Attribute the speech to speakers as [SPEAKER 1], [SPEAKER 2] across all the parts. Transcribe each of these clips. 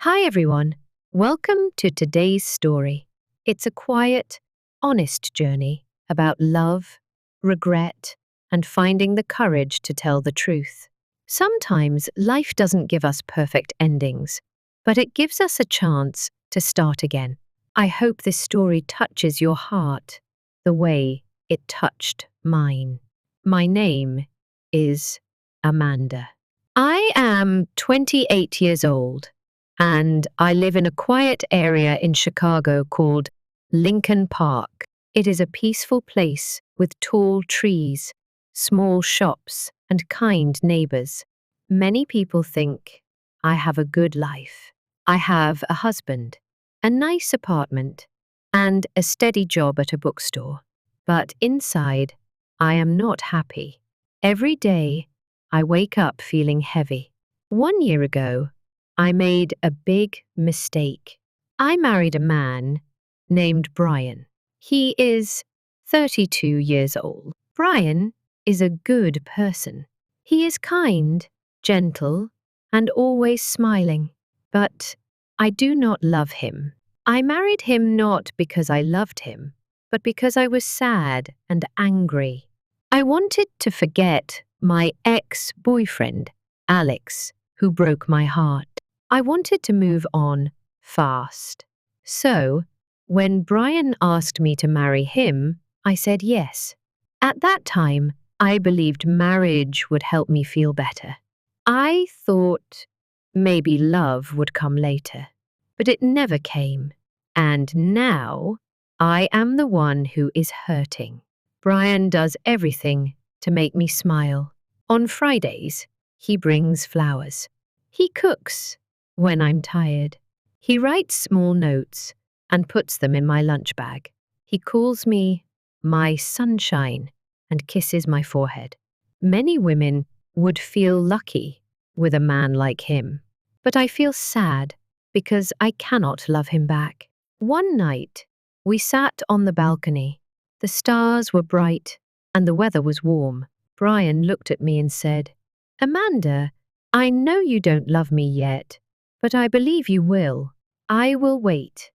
[SPEAKER 1] Hi everyone, welcome to today's story. It's a quiet, honest journey about love, regret, and finding the courage to tell the truth. Sometimes life doesn't give us perfect endings, but it gives us a chance to start again. I hope this story touches your heart the way it touched mine. My name is Amanda. I am 28 years old and I live in a quiet area in Chicago called Lincoln Park. It is a peaceful place with tall trees, small shops, and kind neighbors. Many people think I have a good life. I have a husband, a nice apartment, and a steady job at a bookstore. But inside, I am not happy. Every day, I wake up feeling heavy. 1 year ago, I made a big mistake. I married a man named Brian. He is 32 years old. Brian is a good person. He is kind, gentle, and always smiling. But I do not love him. I married him not because I loved him, but because I was sad and angry. I wanted to forget my ex-boyfriend, Alex, who broke my heart. I wanted to move on fast. So, when Brian asked me to marry him, I said yes. At that time, I believed marriage would help me feel better. I thought maybe love would come later, but it never came. And now, I am the one who is hurting. Brian does everything to make me smile. On Fridays, he brings flowers. He cooks when I'm tired. He writes small notes and puts them in my lunch bag. He calls me my sunshine and kisses my forehead. Many women would feel lucky with a man like him, but I feel sad because I cannot love him back. One night, we sat on the balcony. The stars were bright and the weather was warm. Brian looked at me and said, "Amanda, I know you don't love me yet, but I believe you will. I will wait.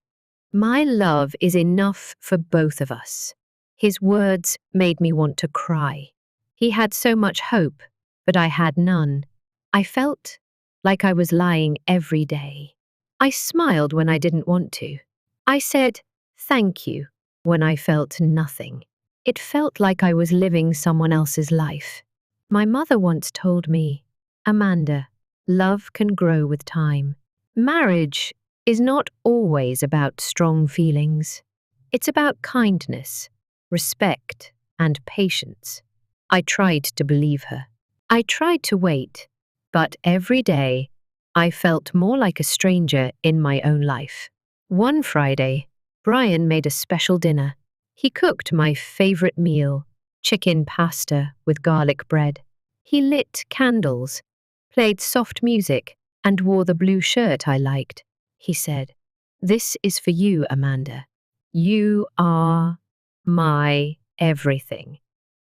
[SPEAKER 1] My love is enough for both of us." His words made me want to cry. He had so much hope, but I had none. I felt like I was lying every day. I smiled when I didn't want to. I said, "Thank you," when I felt nothing. It felt like I was living someone else's life. My mother once told me, "Amanda, love can grow with time. Marriage is not always about strong feelings. It's about kindness, respect, and patience." I tried to believe her. I tried to wait, but every day I felt more like a stranger in my own life. One Friday, Brian made a special dinner. He cooked my favorite meal, chicken pasta with garlic bread. He lit candles, played soft music, and wore the blue shirt I liked. He said, "This is for you, Amanda. You are my everything."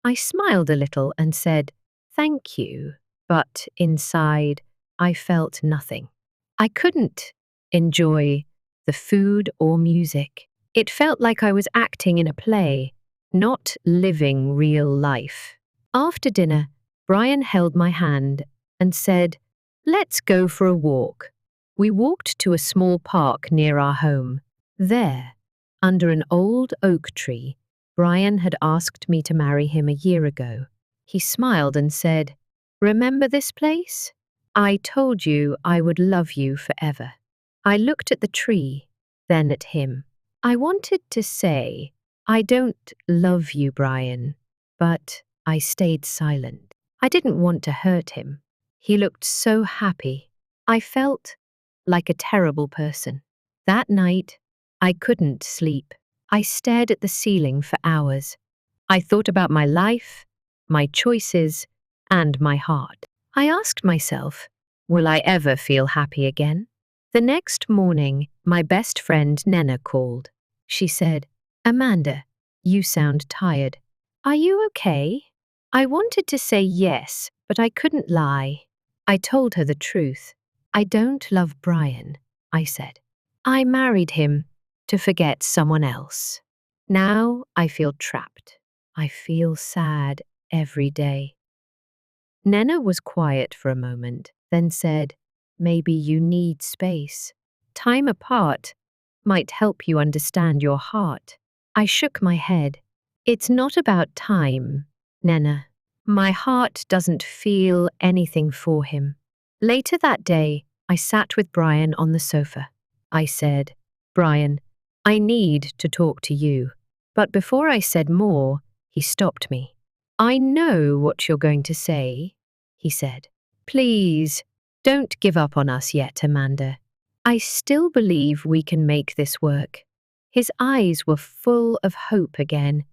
[SPEAKER 1] I smiled a little and said, "Thank you," but inside, I felt nothing. I couldn't enjoy the food or music. It felt like I was acting in a play, not living real life. After dinner, Brian held my hand and said, "Let's go for a walk." We walked to a small park near our home. There, under an old oak tree, Brian had asked me to marry him a year ago. He smiled and said, "Remember this place? I told you I would love you forever." I looked at the tree, then at him. I wanted to say, "I don't love you, Brian," but I stayed silent. I didn't want to hurt him. He looked so happy. I felt like a terrible person. That night, I couldn't sleep. I stared at the ceiling for hours. I thought about my life, my choices, and my heart. I asked myself, will I ever feel happy again? The next morning, my best friend Nena called. She said, "Amanda, you sound tired. Are you okay?" I wanted to say yes, but I couldn't lie. I told her the truth. I don't love Brian. I said. I married him to forget someone else. Now I feel trapped. I feel sad every day. Nena was quiet for a moment, then said, Maybe you need space. Time apart might help you understand your heart. I shook my head. It's not about time, Nena. My heart doesn't feel anything for him. Later that day, I sat with Brian on the sofa. I said, Brian, I need to talk to you. But before I said more, he stopped me. I know what you're going to say, he said. Please, don't give up on us yet, Amanda. I still believe we can make this work. His eyes were full of hope again,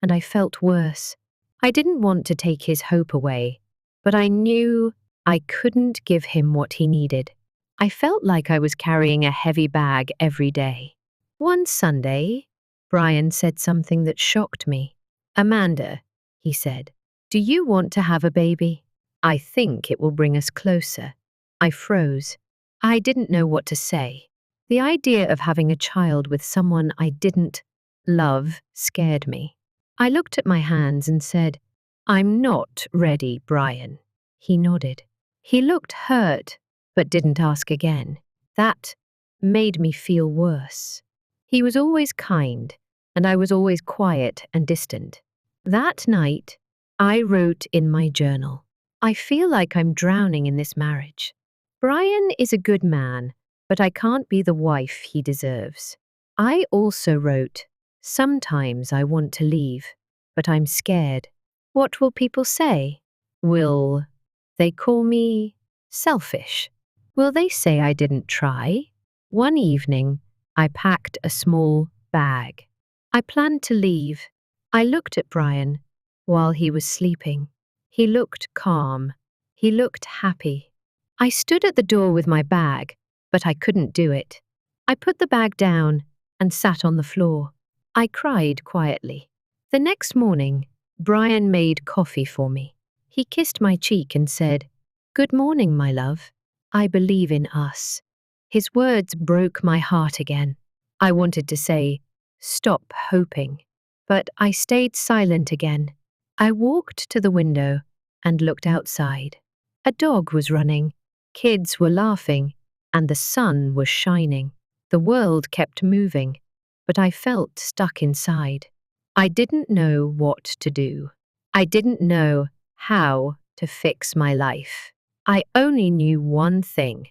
[SPEAKER 1] and I felt worse. I didn't want to take his hope away, but I knew I couldn't give him what he needed. I felt like I was carrying a heavy bag every day. One Sunday, Brian said something that shocked me. Amanda, he said, do you want to have a baby? I think it will bring us closer. I froze. I didn't know what to say. The idea of having a child with someone I didn't love scared me. I looked at my hands and said, I'm not ready, Brian. He nodded. He looked hurt, but didn't ask again. That made me feel worse. He was always kind, and I was always quiet and distant. That night, I wrote in my journal, I feel like I'm drowning in this marriage. Brian is a good man, but I can't be the wife he deserves. I also wrote, sometimes I want to leave, but I'm scared. What will people say? Will they call me selfish? Will they say I didn't try? One evening, I packed a small bag. I planned to leave. I looked at Brian while he was sleeping. He looked calm. He looked happy. I stood at the door with my bag, but I couldn't do it. I put the bag down and sat on the floor. I cried quietly. The next morning, Brian made coffee for me. He kissed my cheek and said, Good morning, my love. I believe in us. His words broke my heart again. I wanted to say, Stop hoping. But I stayed silent again. I walked to the window and looked outside. A dog was running, kids were laughing, and the sun was shining. The world kept moving, but I felt stuck inside. I didn't know what to do. I didn't know how to fix my life. I only knew one thing.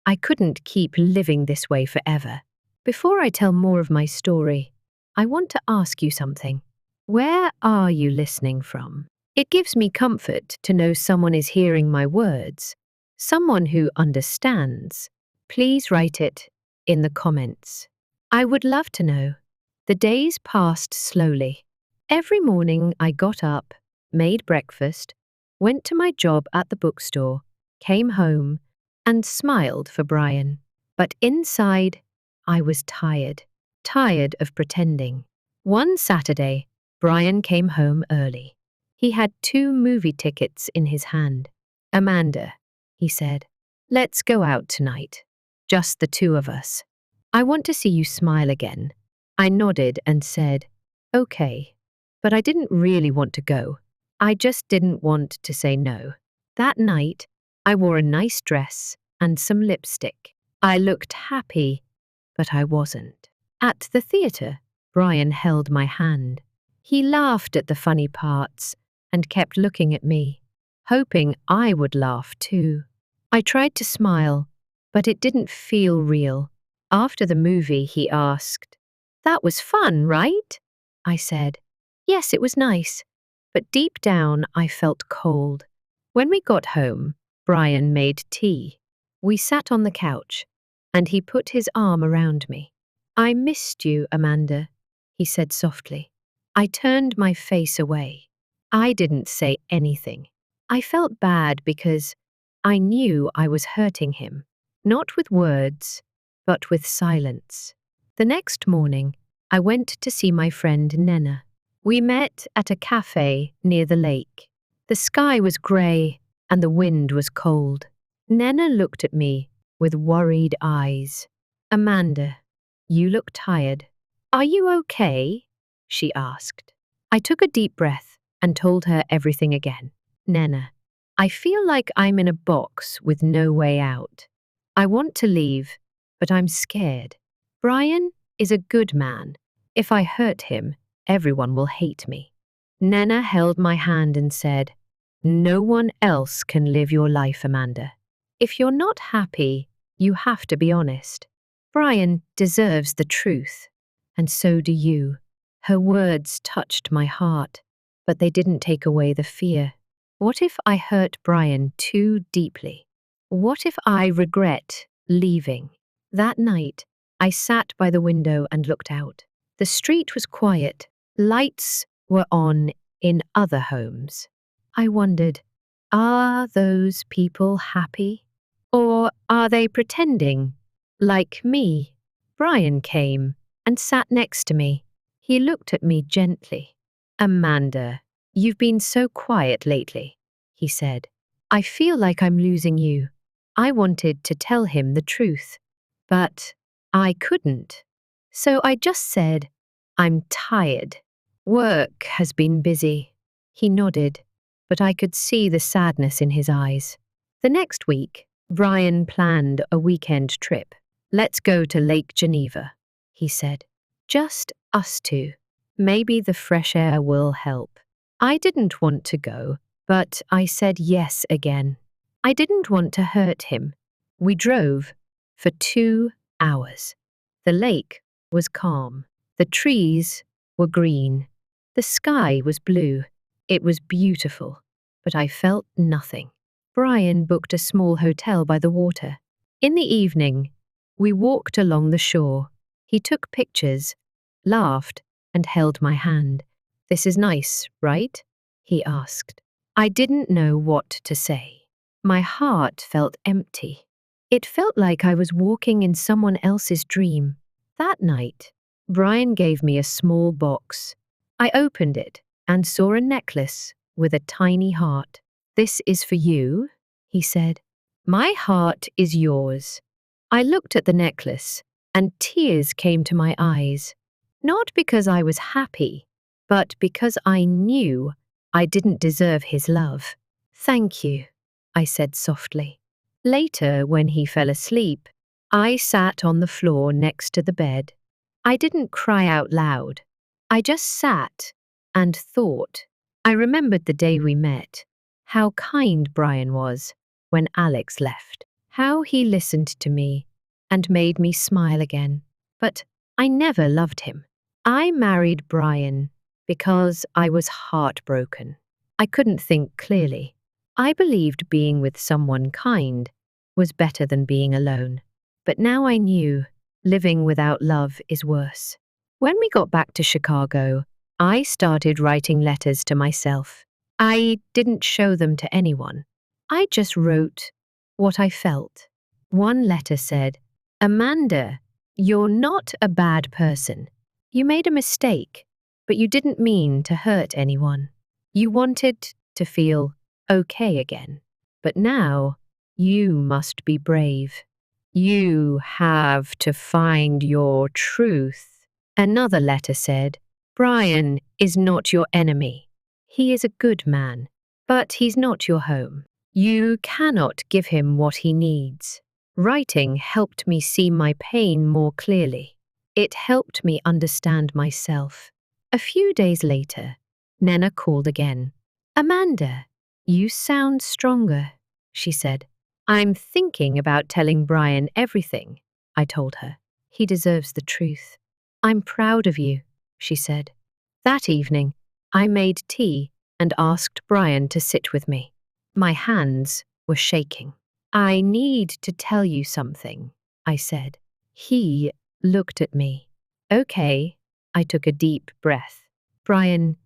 [SPEAKER 1] I couldn't keep living this way forever. Before I tell more of my story, I want to ask you something. Where are you listening from? It gives me comfort to know someone is hearing my words, someone who understands. Please write it in the comments. I would love to know. The days passed slowly. Every morning I got up, made breakfast, went to my job at the bookstore, came home, and smiled for Brian. But inside, I was tired of pretending. One Saturday, Brian came home early. He had 2 movie tickets in his hand. Amanda, he said, let's go out tonight. Just the 2 of us. I want to see you smile again. I nodded and said, okay. But I didn't really want to go. I just didn't want to say no. That night, I wore a nice dress and some lipstick. I looked happy, but I wasn't. At the theater, Brian held my hand. He laughed at the funny parts and kept looking at me, hoping I would laugh too. I tried to smile, but it didn't feel real. After the movie, he asked, That was fun, right? I said, Yes, it was nice. But deep down, I felt cold. When we got home, Brian made tea. We sat on the couch, and he put his arm around me. I missed you, Amanda, he said softly. I turned my face away. I didn't say anything. I felt bad because I knew I was hurting him, not with words, but with silence. The next morning, I went to see my friend Nena. We met at a cafe near the lake. The sky was grey and the wind was cold. Nena looked at me with worried eyes. Amanda, you look tired. Are you okay? She asked. I took a deep breath and told her everything again. Nena, I feel like I'm in a box with no way out. I want to leave, but I'm scared. Brian is a good man. If I hurt him, everyone will hate me. Nena held my hand and said, no one else can live your life, Amanda. If you're not happy, you have to be honest. Brian deserves the truth, and so do you. Her words touched my heart, but they didn't take away the fear. What if I hurt Brian too deeply? What if I regret leaving? That night, I sat by the window and looked out. The street was quiet. Lights were on in other homes. I wondered, are those people happy? Or are they pretending? Like me. Brian came and sat next to me. He looked at me gently. Amanda, you've been so quiet lately, he said. I feel like I'm losing you. I wanted to tell him the truth, but I couldn't. So I just said, I'm tired. Work has been busy. He nodded, but I could see the sadness in his eyes. The next week, Brian planned a weekend trip. Let's go to Lake Geneva, he said. Just us two. Maybe the fresh air will help. I didn't want to go, but I said yes again. I didn't want to hurt him. We drove for 2 hours. The lake was calm. The trees were green. The sky was blue. It was beautiful, but I felt nothing. Brian booked a small hotel by the water. In the evening, we walked along the shore. He took pictures, laughed, and held my hand. This is nice, right? He asked. I didn't know what to say. My heart felt empty. It felt like I was walking in someone else's dream. That night, Brian gave me a small box. I opened it and saw a necklace with a tiny heart. This is for you, he said. My heart is yours. I looked at the necklace, and tears came to my eyes. Not because I was happy, but because I knew I didn't deserve his love. Thank you, I said softly. Later, when he fell asleep, I sat on the floor next to the bed. I didn't cry out loud. I just sat and thought. I remembered the day we met, how kind Brian was when Alex left, how he listened to me and made me smile again. But I never loved him. I married Brian because I was heartbroken. I couldn't think clearly. I believed being with someone kind was better than being alone. But now I knew living without love is worse. When we got back to Chicago, I started writing letters to myself. I didn't show them to anyone. I just wrote what I felt. One letter said, Amanda, you're not a bad person. You made a mistake, but you didn't mean to hurt anyone. You wanted to feel okay again. But now, you must be brave. You have to find your truth. Another letter said, Brian is not your enemy. He is a good man, but he's not your home. You cannot give him what he needs. Writing helped me see my pain more clearly. It helped me understand myself. A few days later, Nena called again. Amanda, you sound stronger, she said. I'm thinking about telling Brian everything, I told her. He deserves the truth. I'm proud of you, she said. That evening, I made tea and asked Brian to sit with me. My hands were shaking. I need to tell you something, I said. He looked at me. Okay, I took a deep breath. Brian,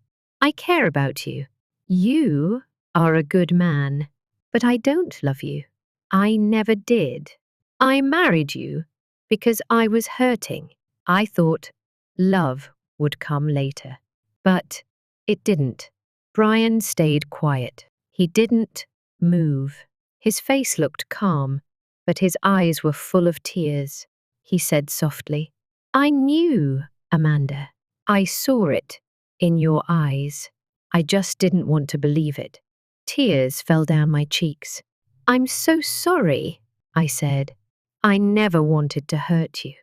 [SPEAKER 1] I care about you. You are a good man, but I don't love you. I never did. I married you because I was hurting. I thought love would come later, but it didn't. Brian stayed quiet. He didn't move. His face looked calm, but his eyes were full of tears. he said softly. I knew, Amanda. I saw it in your eyes. I just didn't want to believe it. Tears fell down my cheeks. I'm so sorry, I said. I never wanted to hurt you.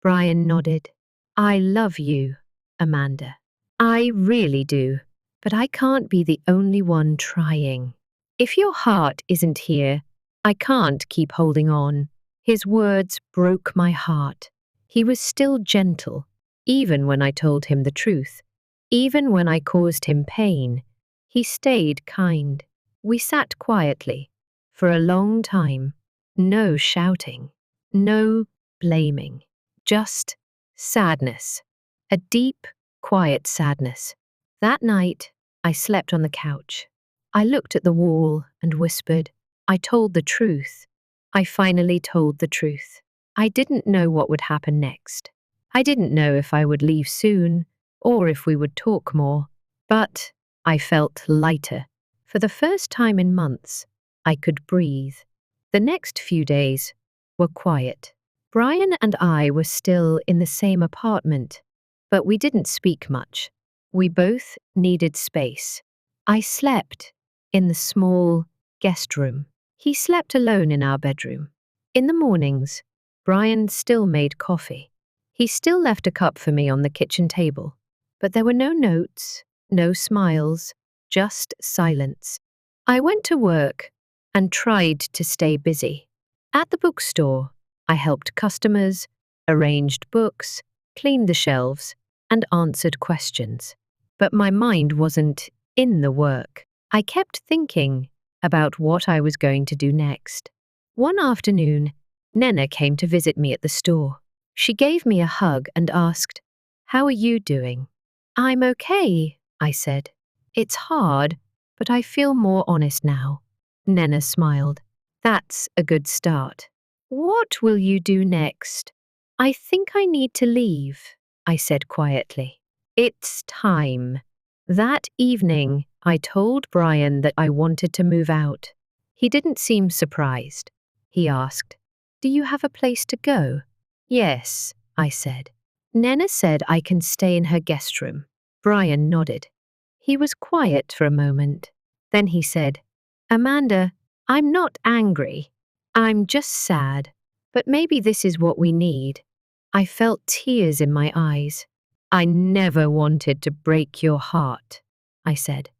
[SPEAKER 1] Brian nodded. I love you, Amanda. I really do, but I can't be the only one trying. If your heart isn't here, I can't keep holding on. His words broke my heart. He was still gentle, even when I told him the truth. Even when I caused him pain, he stayed kind. We sat quietly for a long time. No shouting, no blaming, just sadness. A deep, quiet sadness. That night, I slept on the couch. I looked at the wall and whispered, I told the truth. I finally told the truth. I didn't know what would happen next. I didn't know if I would leave soon or if we would talk more. But I felt lighter. For the first time in months, I could breathe. The next few days were quiet. Brian and I were still in the same apartment, but we didn't speak much. We both needed space. I slept in the small guest room. He slept alone in our bedroom. In the mornings, Brian still made coffee. He still left a cup for me on the kitchen table. But there were no notes, no smiles, just silence. I went to work and tried to stay busy. At the bookstore, I helped customers, arranged books, cleaned the shelves, and answered questions. But my mind wasn't in the work. I kept thinking about what I was going to do next. One afternoon, Nena came to visit me at the store. She gave me a hug and asked, How are you doing? I'm okay, I said. It's hard, but I feel more honest now. Nena smiled. That's a good start. What will you do next? I think I need to leave, I said quietly. It's time. That evening, I told Brian that I wanted to move out. He didn't seem surprised. He asked, Do you have a place to go? Yes, I said. Nena said I can stay in her guest room. Brian nodded. He was quiet for a moment. Then he said, Amanda, I'm not angry. I'm just sad. But maybe this is what we need. I felt tears in my eyes. I never wanted to break your heart, I said.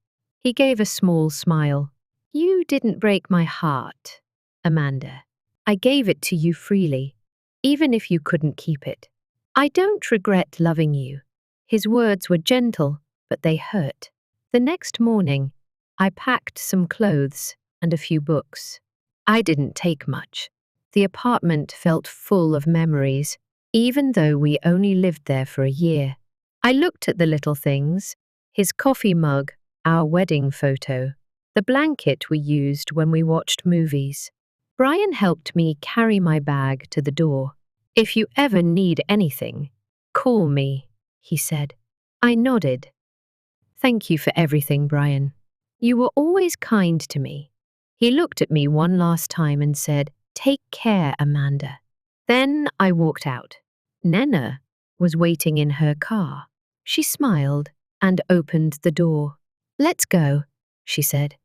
[SPEAKER 1] He gave a small smile. You didn't break my heart, Amanda. I gave it to you freely, even if you couldn't keep it. I don't regret loving you. His words were gentle, but they hurt. The next morning, I packed some clothes and a few books. I didn't take much. The apartment felt full of memories, even though we only lived there for a year. I looked at the little things, his coffee mug, our wedding photo, the blanket we used when we watched movies. Brian helped me carry my bag to the door. If you ever need anything, call me, he said. I nodded. Thank you for everything, Brian. You were always kind to me. He looked at me one last time and said, Take care, Amanda. Then I walked out. Nena was waiting in her car. She smiled and opened the door. Let's go, she said.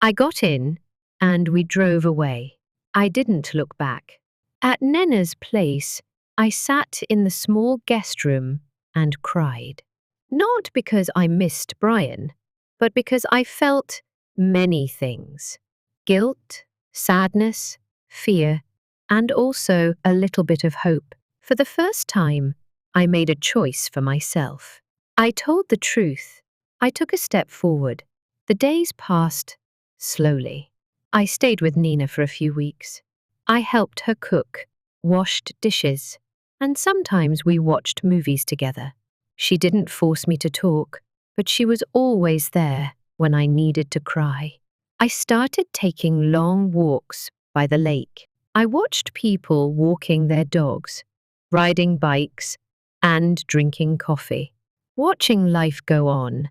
[SPEAKER 1] I got in and we drove away. I didn't look back. At Nena's place, I sat in the small guest room and cried. Not because I missed Brian, but because I felt many things. Guilt, sadness, fear, and also a little bit of hope. For the first time, I made a choice for myself. I told the truth. I took a step forward. The days passed slowly. I stayed with Nina for a few weeks. I helped her cook, washed dishes, and sometimes we watched movies together. She didn't force me to talk, but she was always there when I needed to cry. I started taking long walks by the lake. I watched people walking their dogs, riding bikes, and drinking coffee. Watching life go on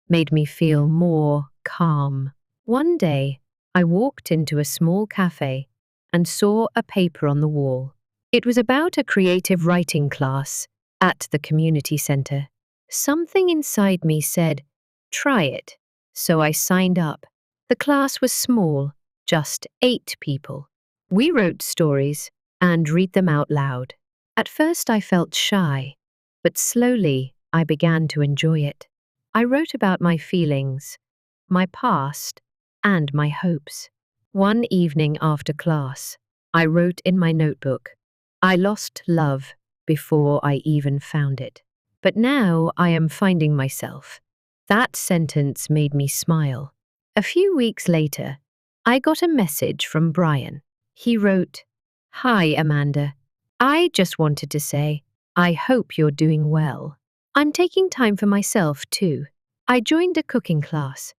[SPEAKER 1] made me feel more calm. One day, I walked into a small cafe and saw a paper on the wall. It was about a creative writing class at the community center. Something inside me said, try it. So I signed up. The class was small, just 8 people. We wrote stories and read them out loud. At first I felt shy, but slowly I began to enjoy it. I wrote about my feelings, my past, and my hopes. One evening after class, I wrote in my notebook, I lost love before I even found it. But now I am finding myself. That sentence made me smile. A few weeks later, I got a message from Brian. He wrote, Hi, Amanda. I just wanted to say, I hope you're doing well. I'm taking time for myself too. I joined a cooking class.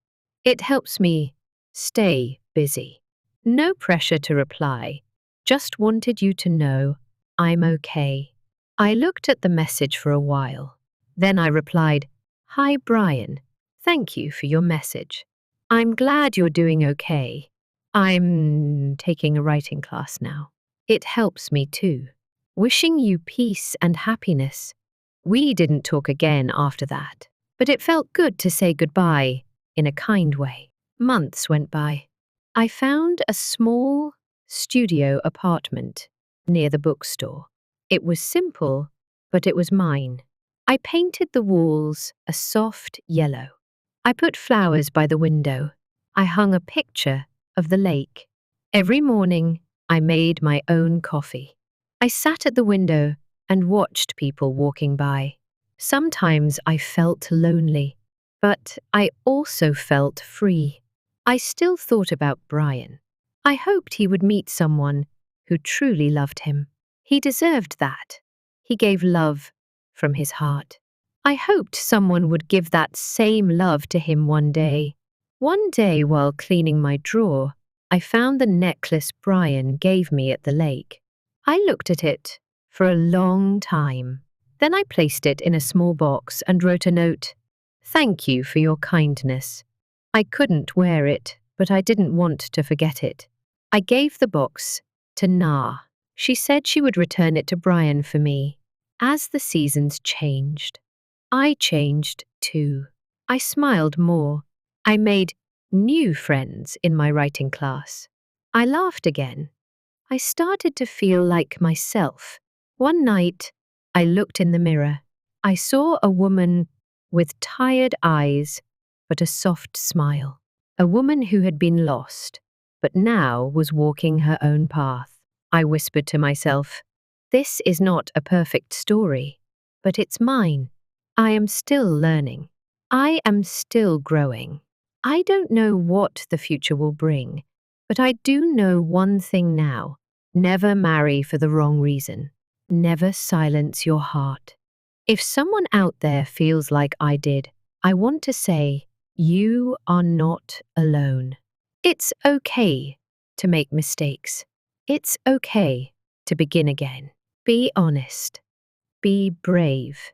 [SPEAKER 1] It helps me stay busy. No pressure to reply. Just wanted you to know I'm okay. I looked at the message for a while. Then I replied, Hi, Brian. Thank you for your message. I'm glad you're doing okay. I'm taking a writing class now. It helps me too. Wishing you peace and happiness. We didn't talk again after that, but it felt good to say goodbye in a kind way. Months went by. I found a small studio apartment near the bookstore. It was simple, but it was mine. I painted the walls a soft yellow. I put flowers by the window. I hung a picture of the lake. Every morning, I made my own coffee. I sat at the window and watched people walking by. Sometimes I felt lonely, but I also felt free. I still thought about Brian. I hoped he would meet someone who truly loved him. He deserved that. He gave love from his heart. I hoped someone would give that same love to him one day. One day, while cleaning my drawer, I found the necklace Brian gave me at the lake. I looked at it for a long time. Then I placed it in a small box and wrote a note. Thank you for your kindness. I couldn't wear it, but I didn't want to forget it. I gave the box to Na. She said she would return it to Brian for me. As the seasons changed, I changed too. I smiled more. I made new friends in my writing class. I laughed again. I started to feel like myself. One night, I looked in the mirror. I saw a woman with tired eyes, but a soft smile. A woman who had been lost, but now was walking her own path. I whispered to myself, this is not a perfect story, but it's mine. I am still learning. I am still growing. I don't know what the future will bring, but I do know one thing now. Never marry for the wrong reason. Never silence your heart. If someone out there feels like I did, I want to say, you are not alone. It's okay to make mistakes. It's okay to begin again. Be honest. Be brave.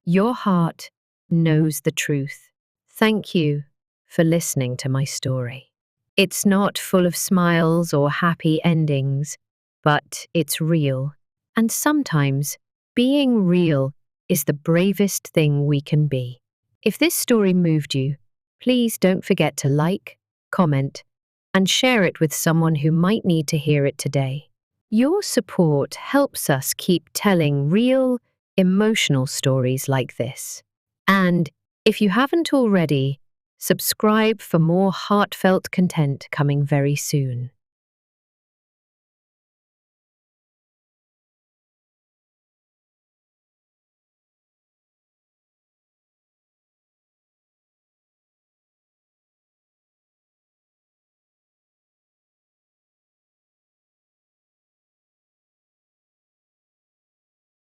[SPEAKER 1] Your heart knows the truth. Thank you for listening to my story. It's not full of smiles or happy endings, but it's real. And sometimes being real is the bravest thing we can be. If this story moved you, please don't forget to like, comment, and share it with someone who might need to hear it today. Your support helps us keep telling real, emotional stories like this. And if you haven't already, subscribe for more heartfelt content coming very soon.